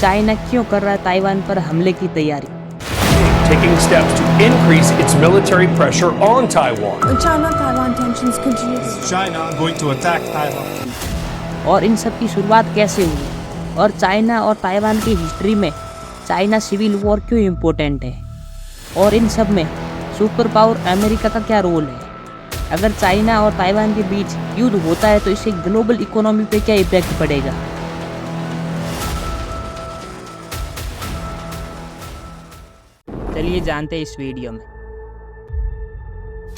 China क्यों कर रहा है ताइवान पर हमले की तैयारी? Taking steps to increase its military pressure on Taiwan. China-Taiwan tensions continue. Is China going to attack Taiwan? और इन सब की शुरुआत कैसे हुई? और चाइना और ताइवान की हिस्ट्री में चाइना सिविल वॉर क्यों इम्पोर्टेंट है? और इन सब में सुपर पावर अमेरिका का क्या रोल है? अगर चाइना और ताइवान के बीच युद्ध होता है तो इससे ग्लोबल इकोनॉमी पे क्या इम्पैक्ट पड़ेगा? चलिए जानते हैं इस वीडियो में।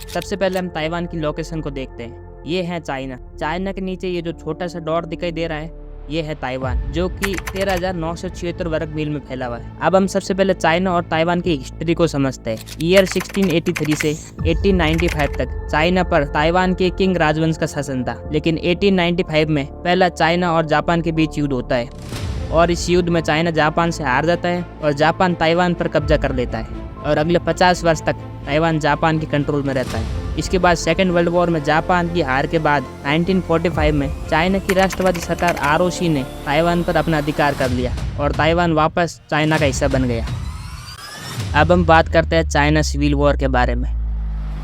सबसे पहले हम ताइवान की लोकेशन को देखते हैं। ये है चाइना। चाइना के नीचे ये जो छोटा सा डॉट दिखाई दे रहा है ये है ताइवान, जो कि 13,976 वर्ग मील में फैला हुआ है। अब हम सबसे पहले चाइना और ताइवान की हिस्ट्री को समझते हैं। ईयर 1683 से 1895 तक चाइना पर ताइवान के किंग राजवंश का शासन था, लेकिन 1895 में पहला चाइना और जापान के बीच युद्ध होता है और इस युद्ध में चाइना जापान से हार जाता है और जापान ताइवान पर कब्जा कर लेता है और अगले 50 वर्ष तक ताइवान जापान के कंट्रोल में रहता है। इसके बाद सेकेंड वर्ल्ड वॉर में जापान की हार के बाद 1945 में चाइना की राष्ट्रवादी सरकार आरओसी ने ताइवान पर अपना अधिकार कर लिया और ताइवान वापस चाइना का हिस्सा बन गया। अब हम बात करते हैं चाइना सिविल वॉर के बारे में।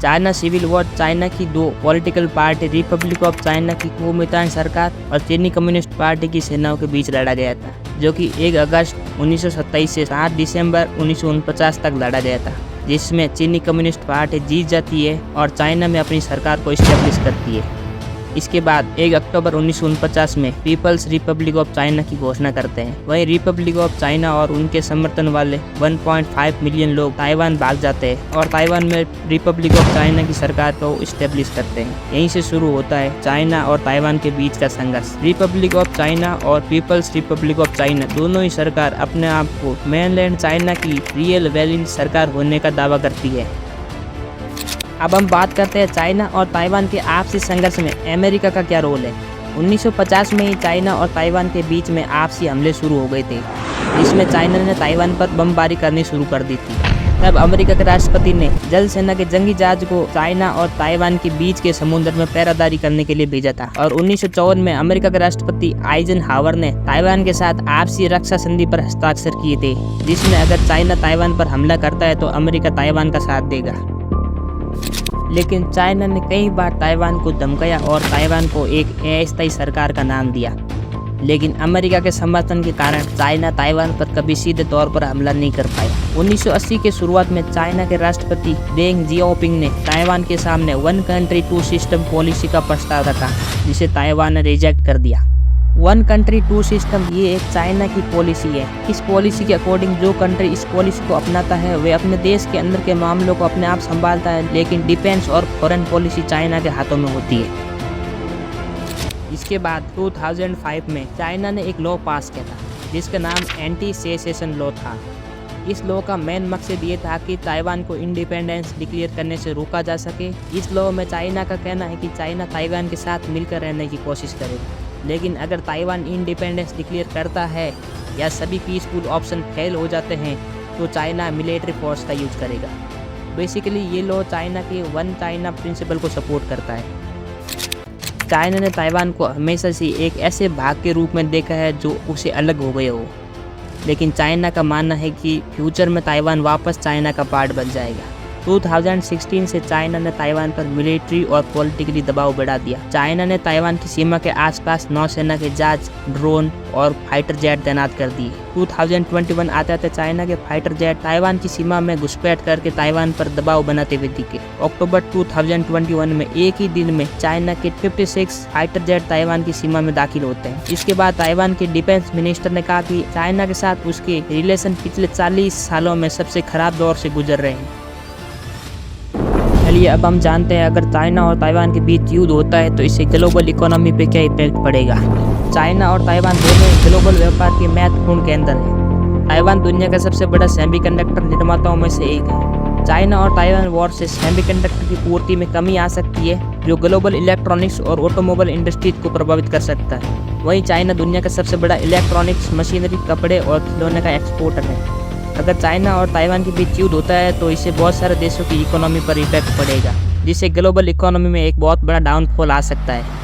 चाइना सिविल वॉर चाइना की दो political party Republic of China की कुओमितान सरकार और चीनी कम्युनिस्ट पार्टी की सेनाओं के बीच लड़ा गया था, जो कि 1 अगस्त 1927 से 7 दिसंबर 1949 तक लड़ा गया था, जिसमें चीनी कम्युनिस्ट पार्टी जीत जाती है और चाइना में अपनी सरकार को इस्टेब्लिश करती है। इसके बाद 1 अक्टूबर 1949 में पीपल्स रिपब्लिक ऑफ चाइना की घोषणा करते हैं। वहीं रिपब्लिक ऑफ चाइना और उनके समर्थन वाले 1.5 मिलियन लोग ताइवान भाग जाते हैं और ताइवान में रिपब्लिक ऑफ चाइना की सरकार को इस्टेब्लिश करते हैं। यहीं से शुरू होता है चाइना और ताइवान के बीच का संघर्ष। रिपब्लिक ऑफ चाइना और पीपल्स रिपब्लिक ऑफ चाइना दोनों ही सरकार अपने आप को मेनलैंड चाइना की रियल वैलिड सरकार होने का दावा करती है। अब हम बात करते हैं चाइना और ताइवान के आपसी संघर्ष में अमेरिका का क्या रोल है। 1950 में ही चाइना और ताइवान के बीच में आपसी हमले शुरू हो गए थे, जिसमें चाइना ने ताइवान पर बमबारी करनी शुरू कर दी थी। तब अमेरिका के राष्ट्रपति ने जल सेना के जंगी जहाज को चाइना और ताइवान के बीच के समुद्र में पहरादारी करने के लिए भेजा था और 1954 में अमेरिका के राष्ट्रपति आइजनहावर ने ताइवान के साथ आपसी रक्षा संधि पर हस्ताक्षर किए थे, जिसमें अगर चाइना ताइवान पर हमला करता है तो अमेरिका ताइवान का साथ देगा। लेकिन चाइना ने कई बार ताइवान को धमकाया और ताइवान को एक अस्थायी सरकार का नाम दिया, लेकिन अमेरिका के समर्थन के कारण चाइना ताइवान पर कभी सीधे तौर पर हमला नहीं कर पाया। 1980 के शुरुआत में चाइना के राष्ट्रपति डेंग जियाओपिंग ने ताइवान के सामने 1 कंट्री 2 सिस्टम पॉलिसी का प्रस्ताव रखा, जिसे ताइवान ने रिजेक्ट कर दिया। 1 कंट्री 2 सिस्टम ये एक चाइना की पॉलिसी है। इस पॉलिसी के अकॉर्डिंग जो कंट्री इस पॉलिसी को अपनाता है वे अपने देश के अंदर के मामलों को अपने आप संभालता है, लेकिन डिफेंस और फॉरेन पॉलिसी चाइना के हाथों में होती है। इसके बाद 2005 में चाइना ने एक लॉ पास किया था, जिसका नाम एंटी सेसेशन लॉ था। इस लॉ का मेन मकसद ये था कि ताइवान को इंडिपेंडेंस डिक्लेयर करने से रोका जा सके। इस लॉ में चाइना का कहना है कि चाइना ताइवान के साथ मिलकर रहने की कोशिश करेगा, लेकिन अगर ताइवान इंडिपेंडेंस डिक्लेयर करता है या सभी पीसफुल ऑप्शन फेल हो जाते हैं तो चाइना मिलिट्री फोर्स का यूज करेगा। बेसिकली ये लॉ चाइना के वन चाइना प्रिंसिपल को सपोर्ट करता है। चाइना ने ताइवान को हमेशा से एक ऐसे भाग के रूप में देखा है जो उसे अलग हो गए हो, लेकिन चाइना का मानना है कि फ्यूचर में ताइवान वापस चाइना का पार्ट बन जाएगा। 2016 से चाइना ने ताइवान पर मिलिट्री और पॉलिटिकली दबाव बढ़ा दिया। चाइना ने ताइवान की सीमा के आसपास नौसेना के जहाज, ड्रोन और फाइटर जेट तैनात कर दिए। 2021 आते आते चाइना के फाइटर जेट ताइवान की सीमा में घुसपैठ करके ताइवान पर दबाव बनाते हुए दिखे। अक्टूबर 2021 में एक ही दिन में चाइना के 56 फाइटर जेट ताइवान की सीमा में दाखिल होते हैं। इसके बाद ताइवान के डिफेंस मिनिस्टर ने कहा कि चाइना के साथ उसके रिलेशन पिछले 40 सालों में सबसे खराब दौर से गुजर रहे हैं। चलिए अब हम जानते हैं अगर चाइना और ताइवान के बीच युद्ध होता है तो इससे ग्लोबल इकोनॉमी पे क्या इम्पैक्ट पड़ेगा। चाइना और ताइवान दोनों ग्लोबल व्यापार के महत्वपूर्ण केंद्र हैं। ताइवान दुनिया का सबसे बड़ा सेमीकंडक्टर निर्माताओं में से एक है। चाइना और ताइवान वॉर से सेमीकंडक्टर की पूर्ति में कमी आ सकती है, जो ग्लोबल इलेक्ट्रॉनिक्स और ऑटोमोबाइल इंडस्ट्रीज को प्रभावित कर सकता है। वहीं चाइना दुनिया का सबसे बड़ा इलेक्ट्रॉनिक्स, मशीनरी, कपड़े और खिलौने का एक्सपोर्टर है। अगर चाइना और ताइवान के बीच युद्ध होता है तो इससे बहुत सारे देशों की इकोनॉमी पर इफेक्ट पड़ेगा, जिससे ग्लोबल इकोनॉमी में एक बहुत बड़ा डाउनफॉल आ सकता है।